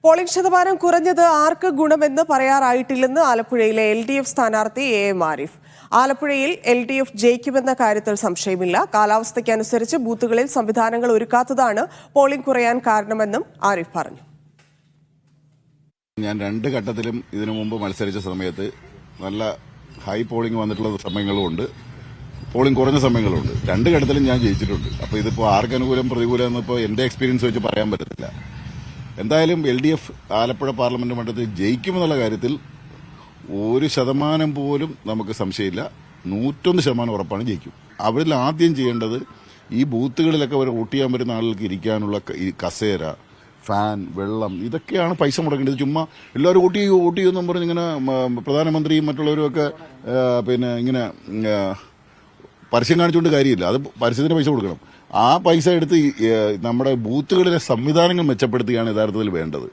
Polling ശതമാനം കുറഞ്ഞത് ആർക്ക് ഗുണമെന്ന് പറയാറായിട്ടില്ലെന്ന് ആലപ്പുഴയിലെ LDF സ്ഥാനാർത്ഥി AM ആരിഫ്. ആലപ്പുഴയിൽ LDF ജയിക്കുമെന്ന കാര്യത്തിൽ സംശയമില്ല. കാലാവസ്ഥയ്ക്കനുസരിച്ച് ബൂത്തുകളിൽ സംവിധാനങ്ങൾ ഒരുക്കാത്തതാണ് പോളിംഗ് കുറയാൻ കാരണമെന്നും ആരിഫ് പറഞ്ഞു. ഞാൻ രണ്ട് ഘട്ടത്തിലും ഇതിനു മുമ്പ് മത്സരിച്ച സമയത്ത് നല്ല ഹൈ പോളിംഗ് വന്നിട്ടുള്ള സമയങ്ങളുമുണ്ട്, പോളിംഗ് കുറഞ്ഞ സമയങ്ങളുണ്ട്. രണ്ട് ഘട്ടത്തിലും ഞാൻ ജയിച്ചിട്ടുണ്ട്. അപ്പോൾ ഇതിപ്പോൾ ആർക്ക് അനുകൂലം പ്രതികൂലം എന്നിപ്പോൾ എന്റെ എക്സ്പീരിയൻസ് വെച്ച് പറയാൻ പറ്റത്തില്ല. എന്തായാലും LDF ആലപ്പുഴ പാർലമെന്റ് മണ്ഡലത്തിൽ ജയിക്കുമെന്നുള്ള കാര്യത്തിൽ 1% പോലും നമുക്ക് സംശയമില്ല. 101% ഉറപ്പാണ് ജയിക്കും. അവരിൽ ആദ്യം ചെയ്യേണ്ടത് ഈ ബൂത്തുകളിലൊക്കെ അവർ വോട്ട് ചെയ്യാൻ വരുന്ന ആളുകൾക്ക് ഇരിക്കാനുള്ള ഈ കസേര, ഫാൻ, വെള്ളം, ഇതൊക്കെയാണ് പൈസ മുടക്കേണ്ടത്. ചുമ്മാ എല്ലാവരും വോട്ട് ചെയ്യുമെന്നും പറഞ്ഞ് ഇങ്ങനെ പ്രധാനമന്ത്രിയും മറ്റുള്ളവരും ഒക്കെ ഇങ്ങനെ പരസ്യം കാണിച്ചുകൊണ്ട് കാര്യമില്ല. അത് പരസ്യത്തിന് പൈസ കൊടുക്കണം. ആ പൈസ എടുത്ത് നമ്മുടെ ബൂത്തുകളിലെ സംവിധാനങ്ങൾ മെച്ചപ്പെടുത്തുകയാണ് യഥാർത്ഥത്തിൽ വേണ്ടത്.